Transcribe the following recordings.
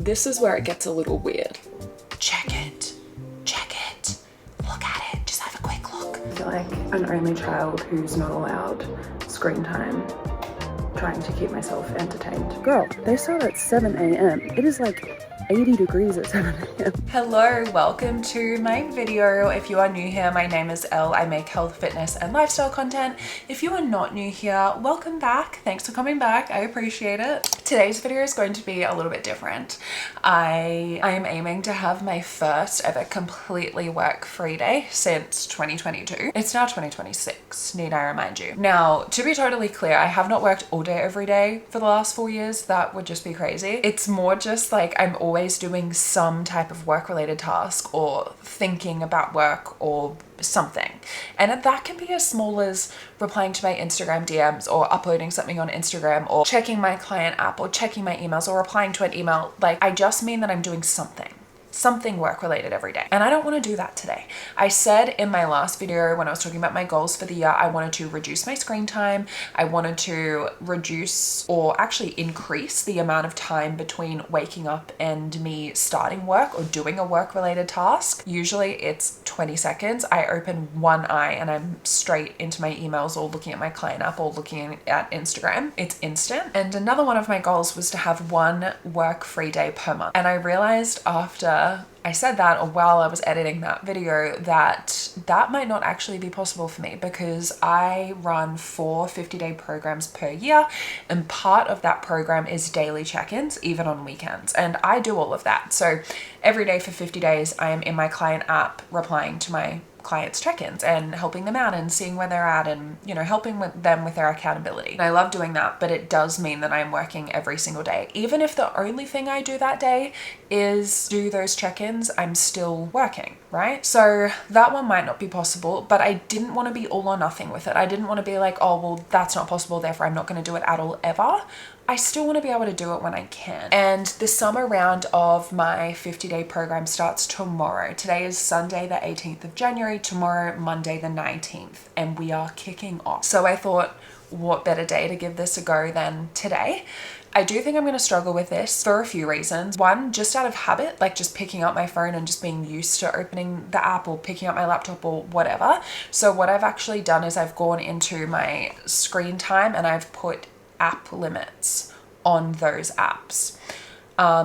This is where it gets a little weird. Check it, look at it, just have a quick look. I feel like an only child who's not allowed screen time, trying to keep myself entertained. Girl, they start at 7 a.m. It is like 80 degrees at 7 a.m. Hello, welcome to my video. If you are new here, my name is Elle. I make health, fitness, and lifestyle content. If you are not new here, welcome back. Thanks for coming back. I appreciate it. Today's video is going to be a little bit different. I am aiming to have my first ever completely work-free day since 2022. It's now 2026, need I remind you. Now, to be totally clear, I have not worked all day every day for the last 4 years. That would just be crazy. It's more just like I'm always doing some type of work-related task or thinking about work or something, and that can be as small as replying to my Instagram DMs or uploading something on Instagram or checking my client app or checking my emails or replying to an email. Like, I just mean that I'm doing something work related every day, and I don't want to do that today. I said in my last video when I was talking about my goals for the year, I wanted to reduce my screen time. I wanted to reduce or actually increase the amount of time between waking up and me starting work or doing a work related task. Usually it's 20 seconds. I open one eye and I'm straight into my emails or looking at my client app or looking at Instagram. It's instant. And another one of my goals was to have one work free day per month. And I realized after I said that, or while I was editing that video, that might not actually be possible for me because I run 4 50-day programs per year, and part of that program is daily check-ins, even on weekends, and I do all of that. So every day for 50 days, I am in my client app replying to my clients' check-ins and helping them out and seeing where they're at and, you know, helping them with their accountability. And I love doing that, but it does mean that I'm working every single day. Even if the only thing I do that day is do those check-ins, I'm still working, right? So that one might not be possible, but I didn't want to be all or nothing with it. I didn't want to be like, oh, well, that's not possible, therefore I'm not going to do it at all ever. I still want to be able to do it when I can. And the summer round of my 50-day program starts tomorrow. Today is Sunday, the 18th of January, tomorrow, Monday, the 19th, and we are kicking off. So I thought, what better day to give this a go than today? I do think I'm going to struggle with this for a few reasons. One, just out of habit, like just picking up my phone and just being used to opening the app or picking up my laptop or whatever. So what I've actually done is I've gone into my screen time and I've put app limits on those apps.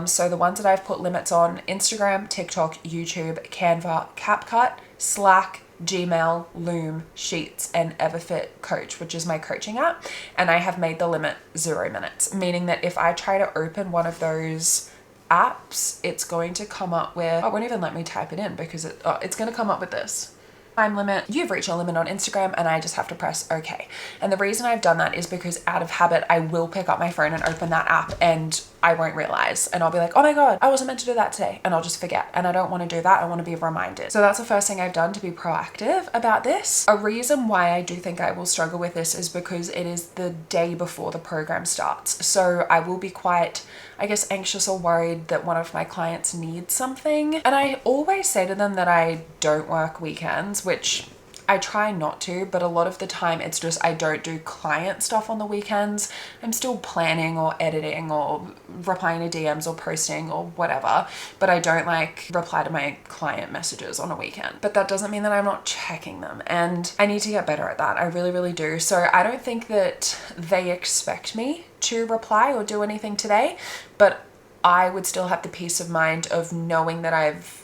So the ones that I've put limits on: Instagram, TikTok, YouTube, Canva, CapCut, Slack, Gmail, Loom, Sheets, and Everfit Coach, which is my coaching app. And I have made the limit 0 minutes, meaning that if I try to open one of those apps, it's going to come up with, oh, it won't even let me type it in because it's going to come up with this: time limit, you've reached a limit on Instagram, and I just have to press OK. And the reason I've done that is because out of habit, I will pick up my phone and open that app and I won't realize, and I'll be like, oh my God, I wasn't meant to do that today, and I'll just forget, and I don't want to do that. I want to be reminded. So that's the first thing I've done to be proactive about this. A reason why I do think I will struggle with this is because it is the day before the program starts. So I will be quite, I guess, anxious or worried that one of my clients needs something. And I always say to them that I don't work weekends, which I try not to, but a lot of the time it's just I don't do client stuff on the weekends. I'm still planning or editing or replying to DMs or posting or whatever, but I don't like reply to my client messages on a weekend. But that doesn't mean that I'm not checking them, and I need to get better at that. I really, really do. So I don't think that they expect me to reply or do anything today, but I would still have the peace of mind of knowing that I've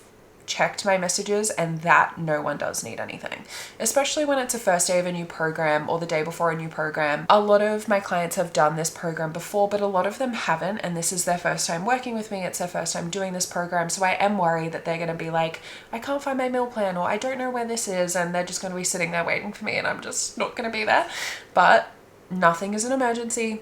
checked my messages and that no one does need anything, especially when it's a first day of a new program or the day before a new program. A lot of my clients have done this program before, but a lot of them haven't, and this is their first time working with me. It's their first time doing this program, so I am worried that they're going to be like, I can't find my meal plan, or I don't know where this is, and they're just going to be sitting there waiting for me and I'm just not going to be there. But nothing is an emergency.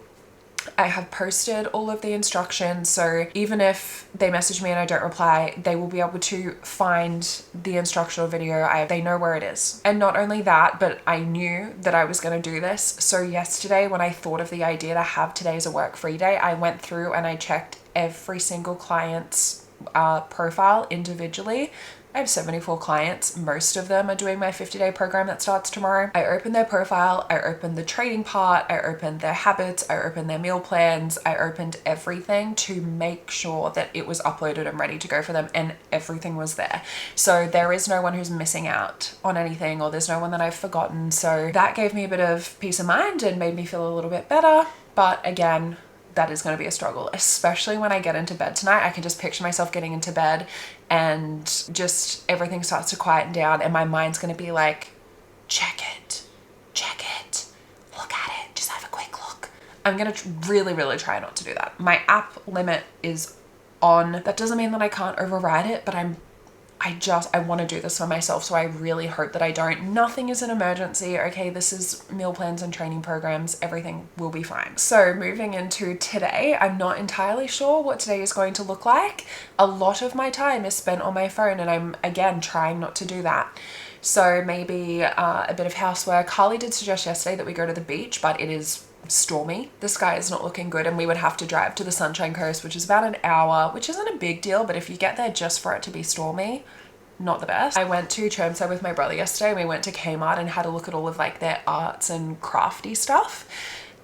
I have posted all of the instructions, so even if they message me and I don't reply, they will be able to find the instructional video. They know where it is. And not only that, but I knew that I was going to do this. So yesterday, when I thought of the idea to have today as a work-free day, I went through and I checked every single client's profile individually I have 74 clients. Most of them are doing my 50-day program that starts tomorrow. I opened their profile, I opened the trading part, I opened their habits, I opened their meal plans, I opened everything to make sure that it was uploaded and ready to go for them, and everything was there. So there is no one who's missing out on anything, or there's no one that I've forgotten. So that gave me a bit of peace of mind and made me feel a little bit better. But again, that is going to be a struggle, especially when I get into bed tonight. I can just picture myself getting into bed and just everything starts to quieten down and my mind's going to be like, check it, look at it, just have a quick look. I'm going to really try not to do that. My app limit is on. That doesn't mean that I can't override it, but I want to do this for myself, so I really hope that I don't. Nothing is an emergency, okay? This is meal plans and training programs. Everything will be fine. So moving into today, I'm not entirely sure what today is going to look like. A lot of my time is spent on my phone, and I'm, again, trying not to do that. So maybe a bit of housework. Carly did suggest yesterday that we go to the beach, but it is stormy. The sky is not looking good, and we would have to drive to the Sunshine Coast, which is about an hour, which isn't a big deal, but if you get there just for it to be stormy, not the best. I went to Chermside with my brother yesterday. We went to Kmart and had a look at all of like their arts and crafty stuff,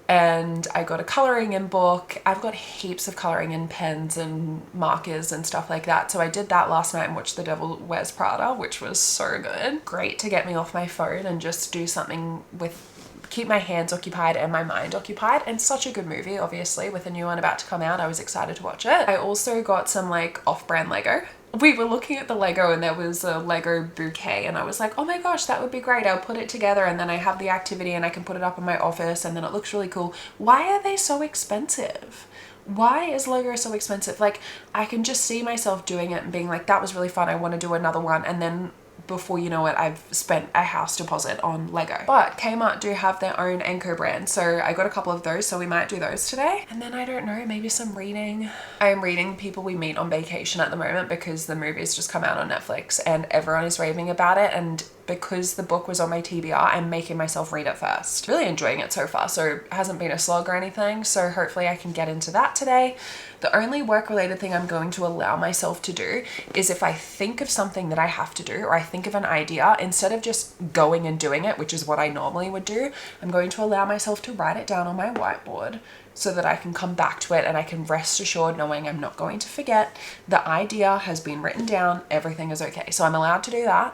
and I got a colouring in book. I've got heaps of colouring in pens and markers and stuff like that, so I did that last night and watched The Devil Wears Prada, which was so good. Great to get me off my phone and just do something with, keep my hands occupied and my mind occupied. And such a good movie, obviously, with a new one about to come out. I was excited to watch it. I also got some like off-brand Lego. We were looking at the Lego and there was a Lego bouquet, and I was like, oh my gosh, that would be great. I'll put it together and then I have the activity and I can put it up in my office and then it looks really cool. Why are they so expensive? Why is Lego so expensive? Like, I can just see myself doing it and being like, that was really fun, I want to do another one, and then before you know it, I've spent a house deposit on Lego. But Kmart do have their own Anko brand, so I got a couple of those, so we might do those today. And then I don't know, maybe some reading. I am reading People We Meet on Vacation at the moment because the movie's just come out on Netflix and everyone is raving about it, and because the book was on my TBR, I'm making myself read it first. Really enjoying it so far, so it hasn't been a slog or anything, so hopefully I can get into that today. The only work-related thing I'm going to allow myself to do is if I think of something that I have to do, or I think of an idea, instead of just going and doing it, which is what I normally would do, I'm going to allow myself to write it down on my whiteboard so that I can come back to it and I can rest assured knowing I'm not going to forget. The idea has been written down, everything is okay. So I'm allowed to do that,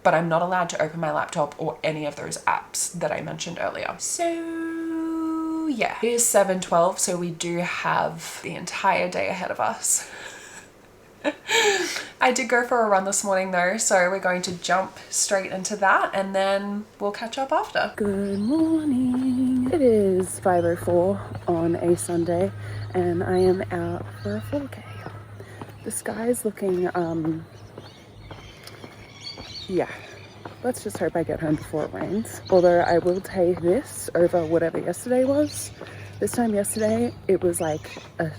but I'm not allowed to open my laptop or any of those apps that I mentioned earlier. So yeah, it is 7:12, so we do have the entire day ahead of us. I did go for a run this morning though, so we're going to jump straight into that and then we'll catch up after. Good morning. It is 5:04 on a Sunday and I am out for a 4K. The sky is looking, yeah, let's just hope I get home before it rains. Although I will take this over whatever yesterday was. This time yesterday, it was like a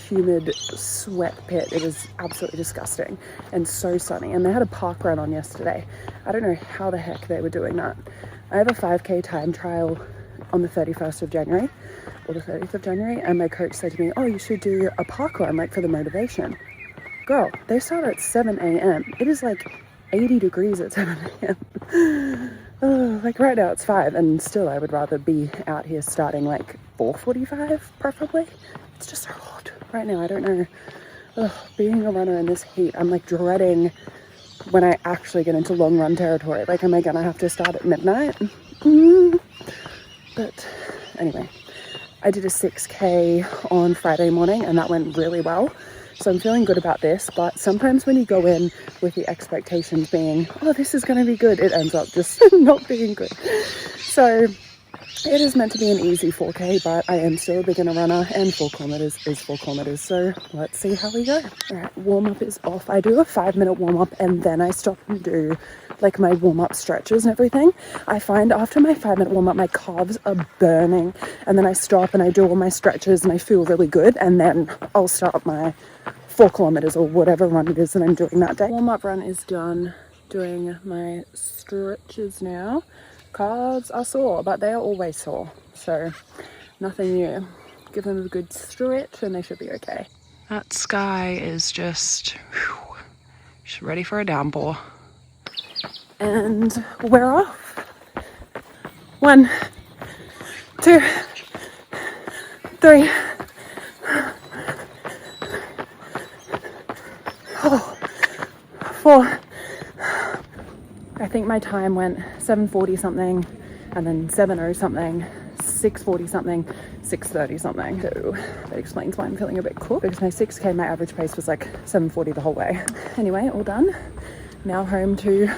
humid sweat pit. It was absolutely disgusting and so sunny. And they had a park run on yesterday. I don't know how the heck they were doing that. I have a 5K time trial on the 31st of January or the 30th of January. And my coach said to me, oh, you should do a park run like for the motivation. Girl, they start at 7 a.m. It is like 80 degrees at 7 a.m. Oh, like right now it's 5 and still I would rather be out here starting like 4:45 preferably. It's just so hot right now. I don't know. Ugh, being a runner in this heat, I'm like dreading when I actually get into long run territory. Like, am I gonna have to start at midnight? But anyway, I did a 6K on Friday morning and that went really well. So I'm feeling good about this, but sometimes when you go in with the expectations being, oh, this is going to be good, it ends up just not being good. So it is meant to be an easy 4K, but I am still a beginner runner and 4 kilometers is 4 kilometers. So let's see how we go. All right, warm up is off. I do a 5-minute warm up and then I stop and do like my warm up stretches and everything. I find after my 5-minute warm up, my calves are burning, and then I stop and I do all my stretches and I feel really good. And then I'll start my 4 kilometers or whatever run it is that I'm doing that day. Warm up run is done. Doing my stretches now. Calves are sore, but they are always sore, so nothing new. Give them a good stretch and they should be okay. That sky is just She's ready for a downpour. And we're off. 1, 2, 3. Oh, 4. I think my time went 7:40 something, and then 7:0 something, 6:40 something, 6:30 something. So that explains why I'm feeling a bit cooked, because my 6K, my average pace was like 7:40 the whole way. Anyway, all done. Now home to,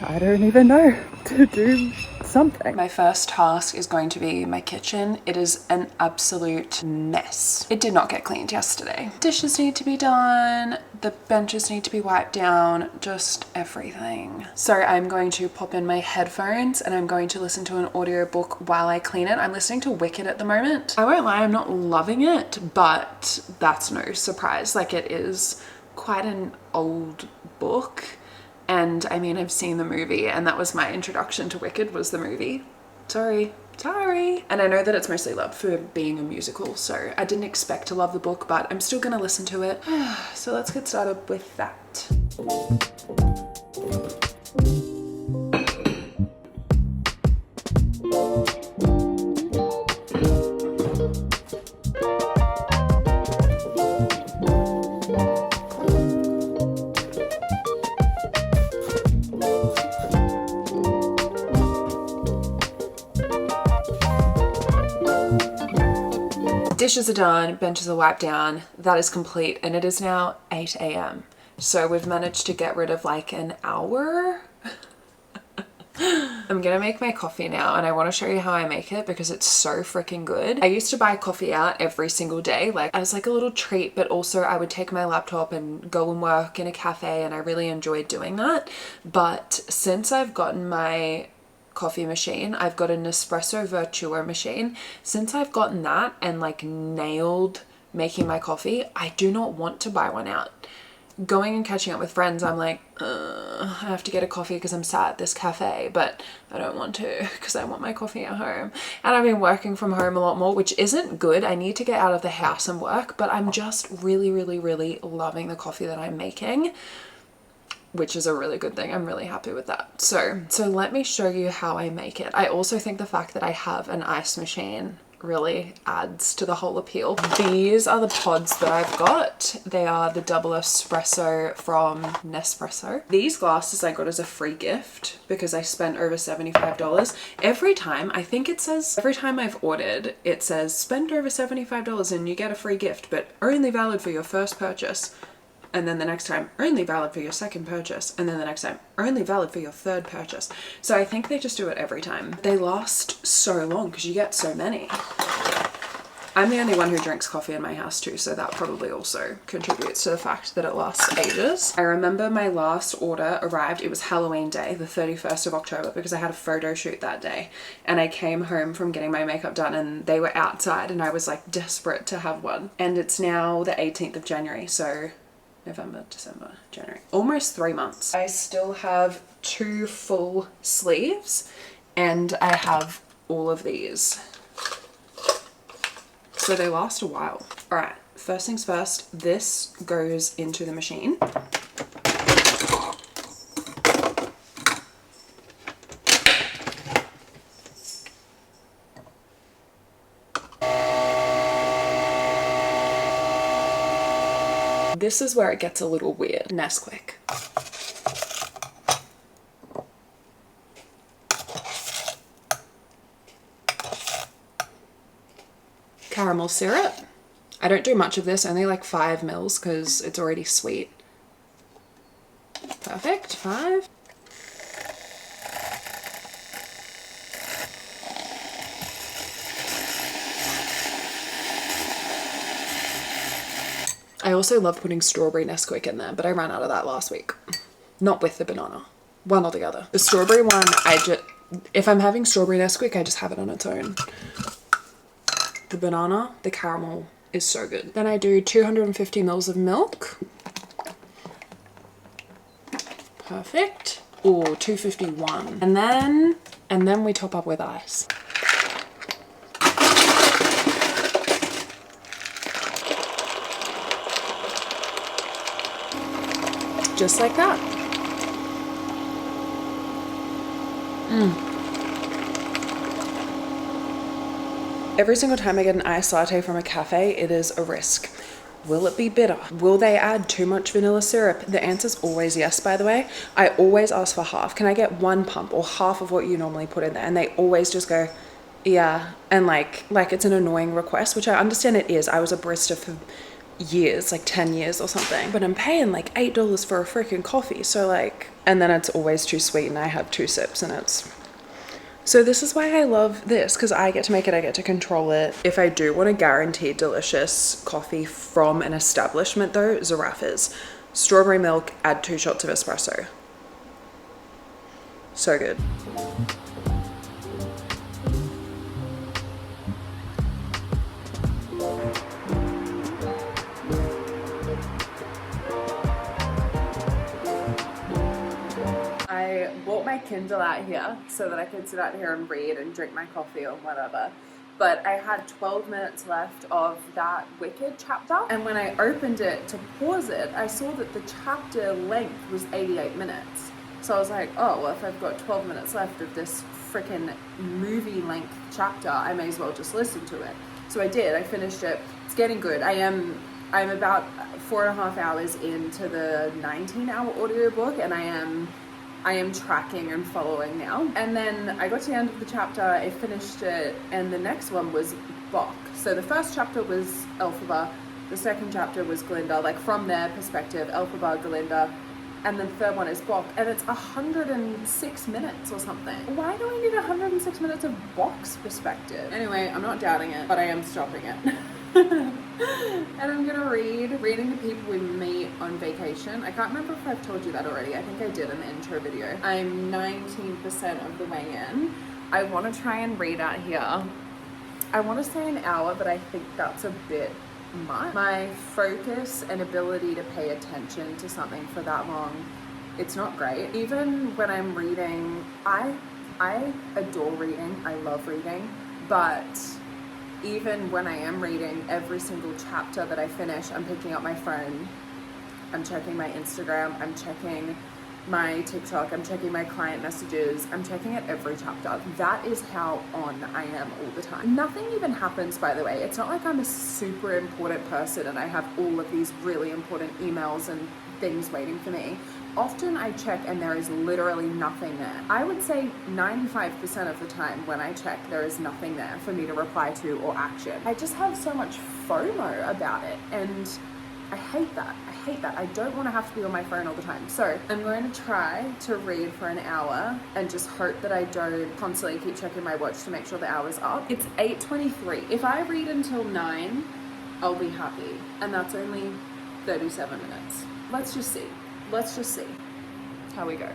I don't even know, to do something. My first task is going to be my kitchen. It is an absolute mess. It did not get cleaned yesterday. Dishes need to be done, the benches need to be wiped down, just everything. So I'm going to pop in my headphones and I'm going to listen to an audiobook while I clean it. I'm listening to Wicked at the moment. I won't lie, I'm not loving it, but that's no surprise. Like, it is quite an old book. And I mean, I've seen the movie, and that was my introduction to Wicked, was the movie. Sorry. And I know that it's mostly loved for being a musical, so I didn't expect to love the book, but I'm still gonna listen to it. So let's get started with that. Dishes are done, benches are wiped down, that is complete, and it is now 8 a.m. So we've managed to get rid of like an hour. I'm gonna make my coffee now, and I want to show you how I make it because it's so freaking good. I used to buy coffee out every single day, like as like a little treat, but also I would take my laptop and go and work in a cafe, and I really enjoyed doing that. But since I've gotten my coffee machine, I've got an espresso Vertua machine. Since I've gotten that and like nailed making my coffee, I do not want to buy one out. Going and catching up with friends, I'm like, I have to get a coffee because I'm sat at this cafe, but I don't want to because I want my coffee at home. And I've been working from home a lot more, which isn't good. I need to get out of the house and work, but I'm just really, really, really loving the coffee that I'm making, which is a really good thing. I'm really happy with that. So let me show you how I make it. I also think the fact that I have an ice machine really adds to the whole appeal. These are the pods that I've got. They are the double espresso from Nespresso. These glasses I got as a free gift because I spent over $75. Every time, I think it says, every time I've ordered, it says spend over $75 and you get a free gift, but only valid for your first purchase. And then the next time, only valid for your second purchase. And then the next time, only valid for your third purchase. So I think they just do it every time. They last so long because you get so many. I'm the only one who drinks coffee in my house too, so that probably also contributes to the fact that it lasts ages. I remember my last order arrived, it was Halloween day, the 31st of October, because I had a photo shoot that day. And I came home from getting my makeup done and they were outside and I was like desperate to have one. And it's now the 18th of January, so November, December, January, almost 3 months. I still have 2 full sleeves and I have all of these. So they last a while. All right, first things first, this goes into the machine. This is where it gets a little weird. Nesquik. Caramel syrup. I don't do much of this, only like 5 mils because it's already sweet. Perfect, 5. I also love putting strawberry Nesquik in there, but I ran out of that last week. Not with the banana. One or the other. The strawberry one, if I'm having strawberry Nesquik, I just have it on its own. The banana, the caramel is so good. Then I do 250 mils of milk. Perfect. Or 251. And then we top up with ice. just like that. Every single time I get an iced latte from a cafe, it is a risk. Will it be bitter? Will they add too much vanilla syrup? The answer's always yes, by the way. I always ask for half. Can I get one pump or half of what you normally put in there? And they always just go, yeah. And like it's an annoying request, which I understand it is. I was a barista for years, like 10 years or something, but I'm paying like $8 for a freaking coffee. So like, and then it's always too sweet and I have 2 sips and it's, so this is why I love this, because I get to make it, I get to control it. If I do want a guaranteed delicious coffee from an establishment though, Zaraffa's. Strawberry milk, add 2 shots of espresso. So good. I bought my Kindle out here so that I could sit out here and read and drink my coffee or whatever. But I had 12 minutes left of that Wicked chapter. And when I opened it to pause it, I saw that the chapter length was 88 minutes. So I was like, oh, well, if I've got 12 minutes left of this freaking movie length chapter, I may as well just listen to it. So I did, I finished it. It's getting good. I'm about 4.5 hours into the 19-hour audiobook and I am tracking and following now. And then I got to the end of the chapter, I finished it, and the next one was Bok. So the first chapter was Elphaba, the second chapter was Glinda, like from their perspective, Elphaba, Glinda, and the third one is Bok, and it's 106 minutes or something. Why do we need 106 minutes of Bok's perspective? Anyway, I'm not doubting it, but I am stopping it. And I'm gonna reading the people we meet on vacation. I can't remember if I've told you that already. I think I did in the intro video. I'm 19% of the way in. I want to try and read out here. I want to say an hour, but I think that's a bit much. My focus and ability to pay attention to something for that long, it's not great. Even when I'm reading, I adore reading. I love reading, but even when I am reading, every single chapter that I finish, I'm picking up my phone, I'm checking my Instagram, I'm checking my TikTok, I'm checking my client messages, I'm checking it every chapter. That is how on I am all the time. Nothing even happens, by the way. It's not like I'm a super important person and I have all of these really important emails and things waiting for me. Often I check and there is literally nothing there. I would say 95% of the time when I check, there is nothing there for me to reply to or action. I just have so much FOMO about it and I hate that. I hate that. I don't want to have to be on my phone all the time. So I'm going to try to read for an hour and just hope that I don't constantly keep checking my watch to make sure the hour's up. It's 8:23. If I read until 9, I'll be happy. And that's only 37 minutes. Let's just see. Let's just see how we go.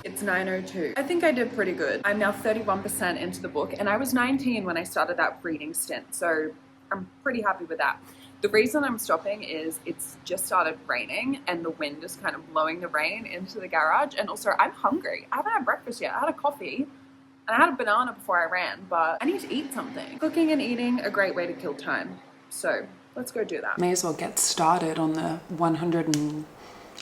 It's 9:02. I think I did pretty good. I'm now 31% into the book and I was 19 when I started that reading stint. So I'm pretty happy with that. The reason I'm stopping is it's just started raining and the wind is kind of blowing the rain into the garage. And also I'm hungry. I haven't had breakfast yet. I had a coffee and I had a banana before I ran, but I need to eat something. Cooking and eating, a great way to kill time. So let's go do that. May as well get started on the 100 and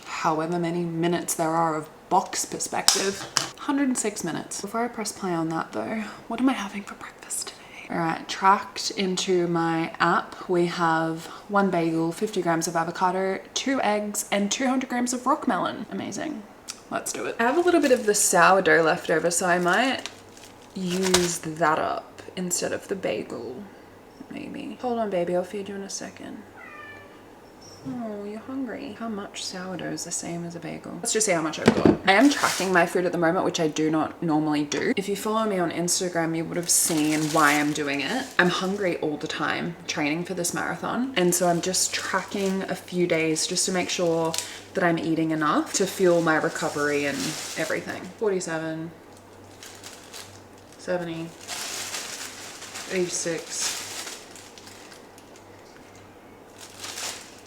however many minutes there are of Bok's perspective. 106 minutes. Before I press play on that though, what am I having for breakfast today? All right, tracked into my app, we have 1 bagel, 50 grams of avocado, 2 eggs, and 200 grams of rock melon. Amazing. Let's do it. I have a little bit of the sourdough left over, so I might use that up instead of the bagel, maybe. Hold on, baby, I'll feed you in a second. Oh, you're hungry. How much sourdough is the same as a bagel? Let's just see how much I've got. I am tracking my food at the moment, which I do not normally do. If you follow me on Instagram, you would have seen why I'm doing it. I'm hungry all the time training for this marathon. And so I'm just tracking a few days just to make sure that I'm eating enough to fuel my recovery and everything. 47, 70, 86,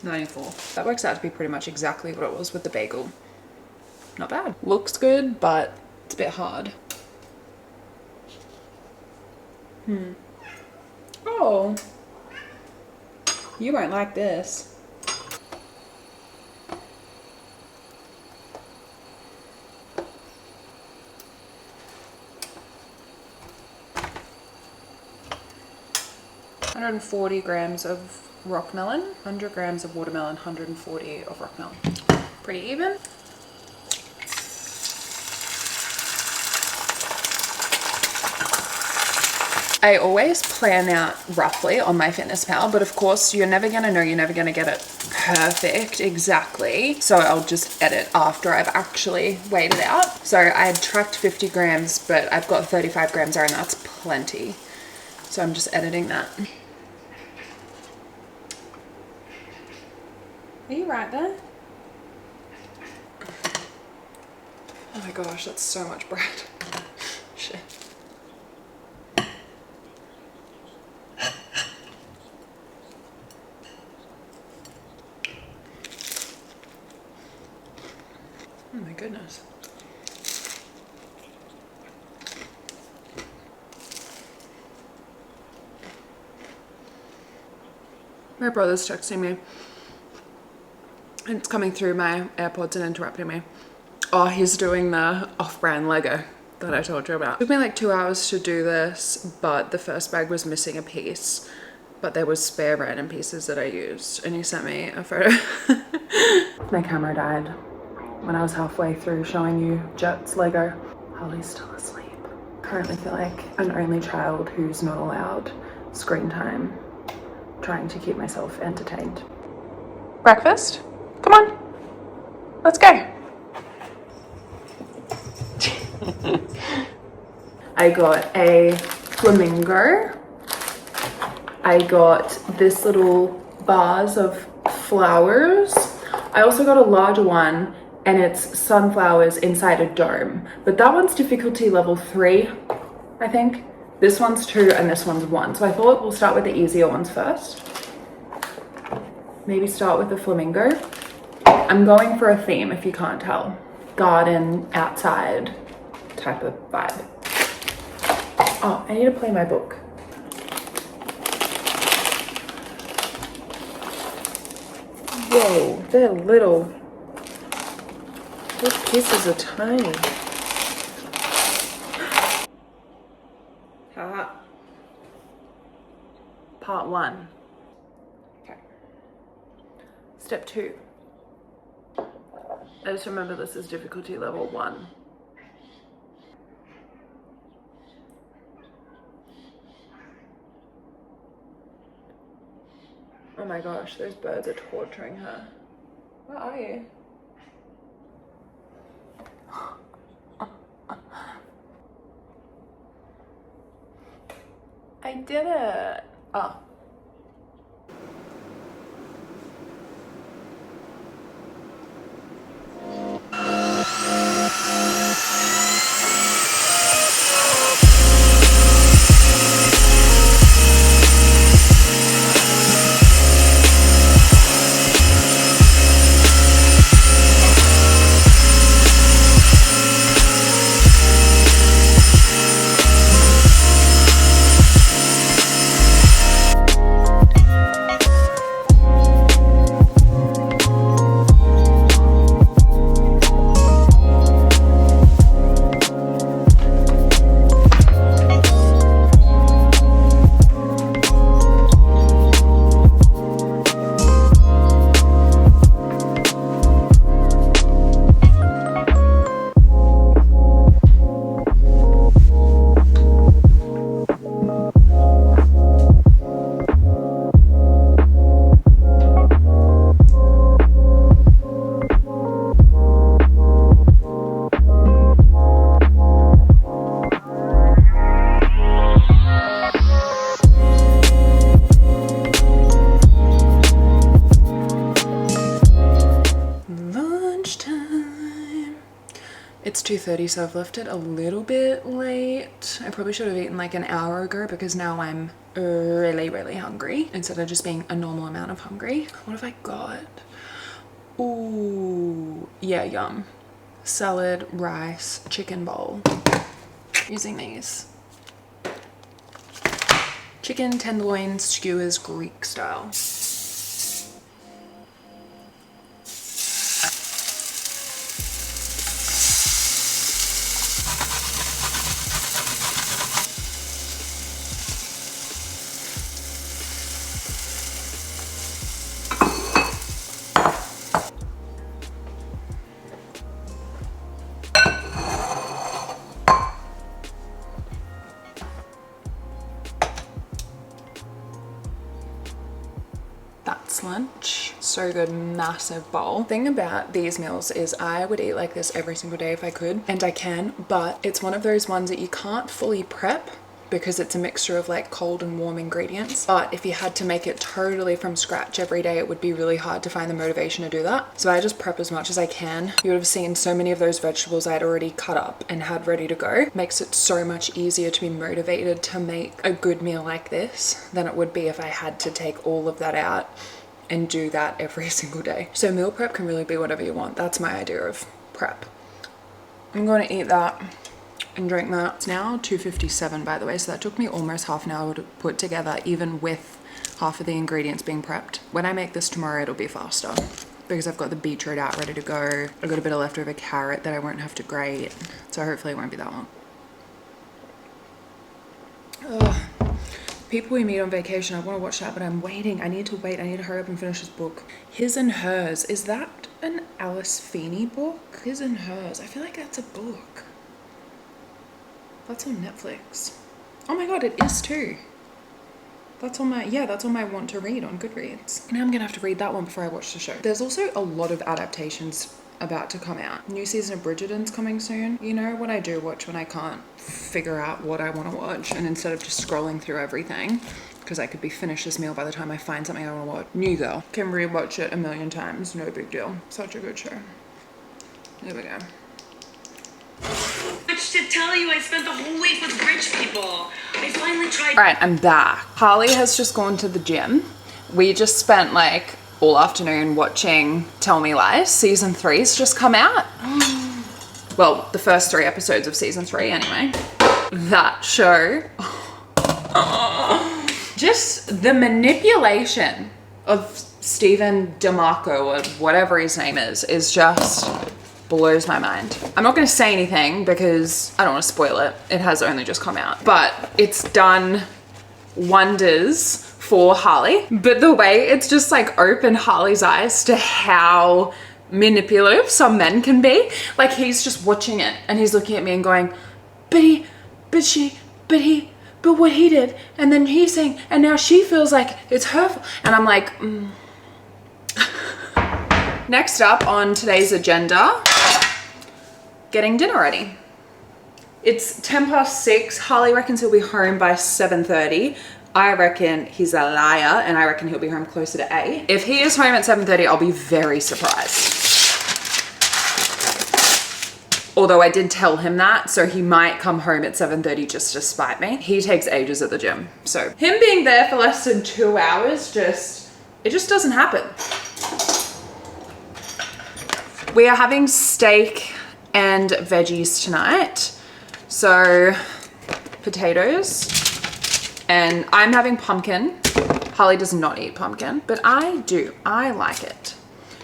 94. That works out to be pretty much exactly what it was with the bagel. Not bad. Looks good, but it's a bit hard. Oh, you won't like this. $140 of rock melon, 100 grams of watermelon, 140 of rock melon. Pretty even. I always plan out roughly on my Fitness Pal, but of course you're never gonna know, you're never gonna get it perfect exactly. So I'll just edit after I've actually weighed it out. So I had tracked 50 grams, but I've got 35 grams there and that's plenty. So I'm just editing that. Are you right there? Oh my gosh, that's so much bread. Shit. Oh my goodness. My brother's texting me. And it's coming through my AirPods and interrupting me. Oh, he's doing the off-brand Lego that I told you about. It took me like 2 hours to do this, but the first bag was missing a piece. But there was spare random pieces that I used. And he sent me a photo. My camera died when I was halfway through showing you Jet's Lego. Holly's still asleep. Currently feel like an only child who's not allowed screen time, trying to keep myself entertained. Breakfast? Come on, let's go. I got a flamingo. I got this little vase of flowers. I also got a larger one and it's sunflowers inside a dome, but that one's difficulty level 3, I think. This one's 2 and this one's 1. So I thought we'll start with the easier ones first. Maybe start with the flamingo. I'm going for a theme, if you can't tell. Garden, outside type of vibe. Oh, I need to play my book. Whoa, they're little. Those pieces are tiny. Haha. Part 1. Okay. Step 2. I just remember this is difficulty level 1. Oh my gosh, those birds are torturing her. Where are you? I did it. Oh. It's 2:30, so I've left it a little bit late. I probably should have eaten like an hour ago because now I'm really hungry instead of just being a normal amount of hungry. What have I got? Ooh, yeah, yum. Salad, rice, chicken bowl. Using these. Chicken tenderloin skewers Greek style. That's lunch. So good, massive bowl. Thing about these meals is I would eat like this every single day if I could, and I can, but it's one of those ones that you can't fully prep because it's a mixture of like cold and warm ingredients. But if you had to make it totally from scratch every day, it would be really hard to find the motivation to do that. So I just prep as much as I can. You would have seen so many of those vegetables I had already cut up and had ready to go. Makes it so much easier to be motivated to make a good meal like this than it would be if I had to take all of that out and do that every single day. So meal prep can really be whatever you want. That's my idea of prep. I'm going to eat that and drink that. It's now 2:57 by the way, so that took me almost half an hour to put together, even with half of the ingredients being prepped. When I make this tomorrow, it'll be faster because I've got the beetroot out ready to go. I've got a bit of leftover carrot that I won't have to grate, so hopefully it won't be that long. Ugh. People we meet on vacation, I want to watch that, but I'm waiting. I need to wait. I need to hurry up and finish this book. His and Hers. Is that an Alice Feeney book? His and Hers. I feel like that's a book. That's on Netflix. Oh my god, it is too. That's on my, yeah, that's on my want to read on Goodreads. Now I'm gonna have to read that one before I watch the show. There's also a lot of adaptations about to come out. New season of Bridgerton's coming soon. You know what I do watch when I can't figure out what I want to watch, and instead of just scrolling through everything, because I could be finished this meal by the time I find something I want to watch. New Girl. Can rewatch it a million times, no big deal. Such a good show. There we go. To tell you, I spent the whole week with rich people. I finally tried. All right, I'm back. Harley has just gone to the gym. We just spent like all afternoon watching Tell Me Lies. Season 3's just come out. Well, the first 3 episodes of season 3 anyway. That show. Just the manipulation of Stephen DeMarco or whatever his name is just blows my mind. I'm not going to say anything because I don't want to spoil it. It has only just come out, but it's done wonders for Harley. But the way it's just like opened Harley's eyes to how manipulative some men can be. Like he's just watching it and he's looking at me and going, but what he did, and then he's saying, and now she feels like it's her fault. And I'm like, Next up on today's agenda, getting dinner ready. It's 6:10. Harley reckons he'll be home by 7:30. I reckon he's a liar, and I reckon he'll be home closer to 8. If he is home at 7:30, I'll be very surprised. Although I did tell him that, so he might come home at 7:30 just to spite me. He takes ages at the gym. So him being there for less than 2 hours, it just doesn't happen. We are having steak and veggies tonight. So potatoes, and I'm having pumpkin. Harley does not eat pumpkin, but I do. I like it.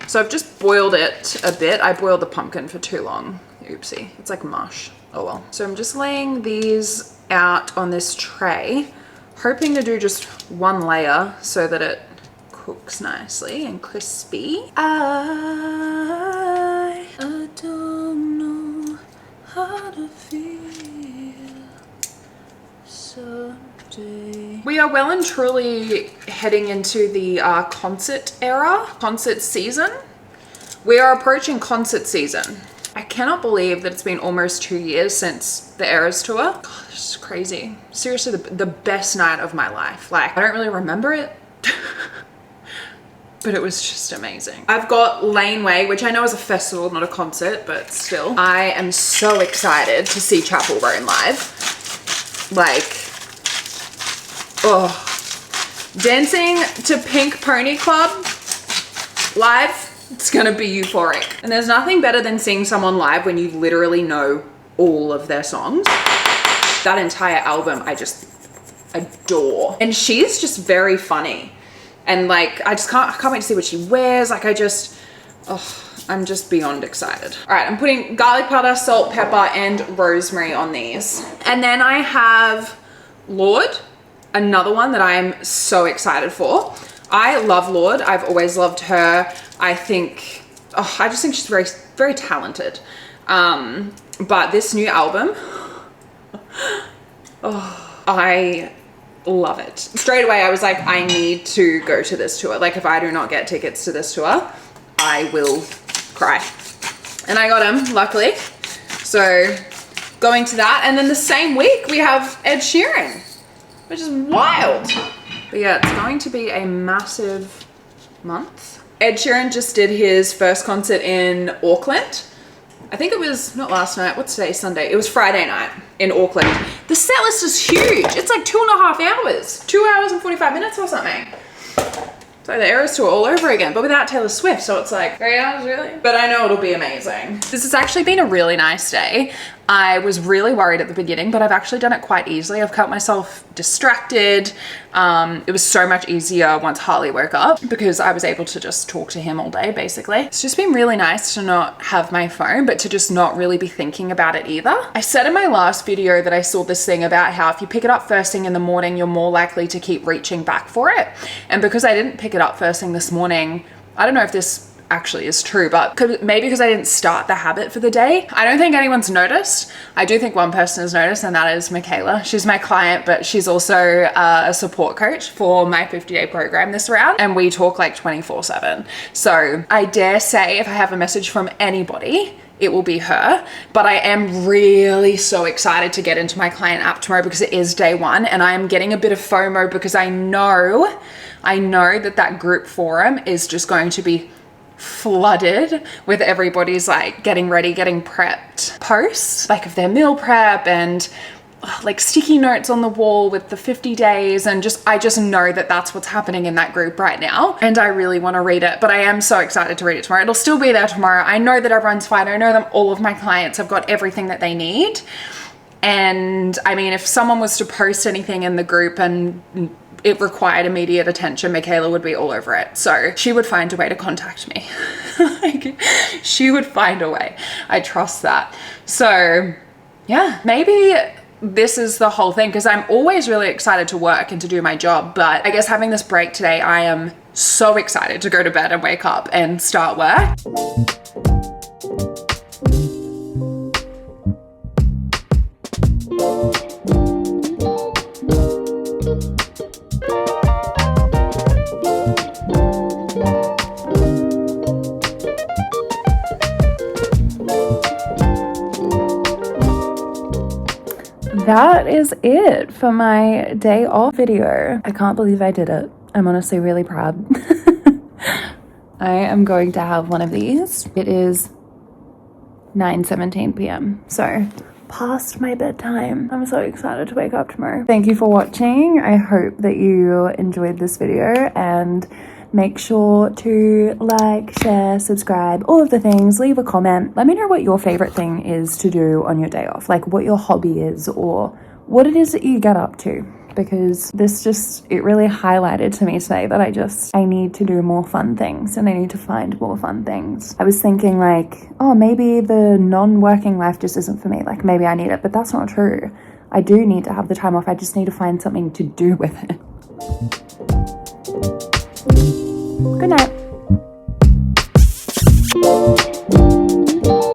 So I've just boiled it a bit. I boiled the pumpkin for too long. Oopsie, it's like mush. Oh well. So I'm just laying these out on this tray, hoping to do just one layer so that it cooks nicely and crispy. I don't know how to feel someday. We are well and truly heading into the concert era, concert season. We are approaching concert season. I cannot believe that it's been almost 2 years since the Eras tour. God, this is crazy. Seriously, the best night of my life. Like, I don't really remember it. but it was just amazing. I've got Laneway, which I know is a festival, not a concert, but still. I am so excited to see Chapel Roan live. Like, oh, dancing to Pink Pony Club live, it's gonna be euphoric. And there's nothing better than seeing someone live when you literally know all of their songs. That entire album, I just adore. And she's just very funny. And like, I can't wait to see what she wears. Like, I'm just beyond excited. All right, I'm putting garlic powder, salt, pepper, and rosemary on these. And then I have Lorde, another one that I'm so excited for. I love Lorde. I've always loved her. I just think she's very, very talented. But this new album, I love it. Straight away, I was like, I need to go to this tour. Like, if I do not get tickets to this tour, I will cry. And I got them, luckily. So going to that. And then the same week, we have Ed Sheeran, which is wild. But yeah, it's going to be a massive month. Ed Sheeran just did his first concert in Auckland. I think it was not last night. What's today? Sunday. It was Friday night in Auckland. The set list is huge. It's like 2.5 hours, 2 hours and 45 minutes or something. It's like the Eras Tour all over again, but without Taylor Swift. So it's like 3 hours really. But I know it'll be amazing. This has actually been a really nice day. I was really worried at the beginning, but I've actually done it quite easily. I've kept myself distracted. It was so much easier once Harley woke up because I was able to just talk to him all day, basically. It's just been really nice to not have my phone, but to just not really be thinking about it either. I said in my last video that I saw this thing about how if you pick it up first thing in the morning, you're more likely to keep reaching back for it. And because I didn't pick it up first thing this morning, I don't know if this actually is true, but maybe because I didn't start the habit for the day. I don't think anyone's noticed. I do think one person has noticed, and that is Michaela. She's my client, but she's also a support coach for my 50-day program this round, and we talk like 24/7. So I dare say if I have a message from anybody, it will be her. But I am really so excited to get into my client app tomorrow because it is day one, and I am getting a bit of FOMO because I know that group forum is just going to be flooded with everybody's like getting ready, getting prepped posts, like of their meal prep and like sticky notes on the wall with the 50 days. And I just know that that's what's happening in that group right now. And I really want to read it, but I am so excited to read it tomorrow. It'll still be there tomorrow. I know that everyone's fine. I know that all of my clients have got everything that they need. And I mean, if someone was to post anything in the group and it required immediate attention, Michaela would be all over it. So she would find a way to contact me. Like, she would find a way. I trust that. So yeah, maybe this is the whole thing because I'm always really excited to work and to do my job. But I guess having this break today, I am so excited to go to bed and wake up and start work. That is it for my day off video. I can't believe I did it. I'm honestly really proud. I am going to have one of these. It is 9:17 p.m. So past my bedtime. I'm so excited to wake up tomorrow. Thank you for watching. I hope that you enjoyed this video, and make sure to like, share, subscribe, all of the things. Leave a comment. Let me know what your favorite thing is to do on your day off, like what your hobby is or what it is that you get up to, because it really highlighted to me today that I need to do more fun things and I need to find more fun things. I was thinking like, oh, maybe the non-working life just isn't for me. Like maybe I need it, but that's not true. I do need to have the time off. I just need to find something to do with it. Good night.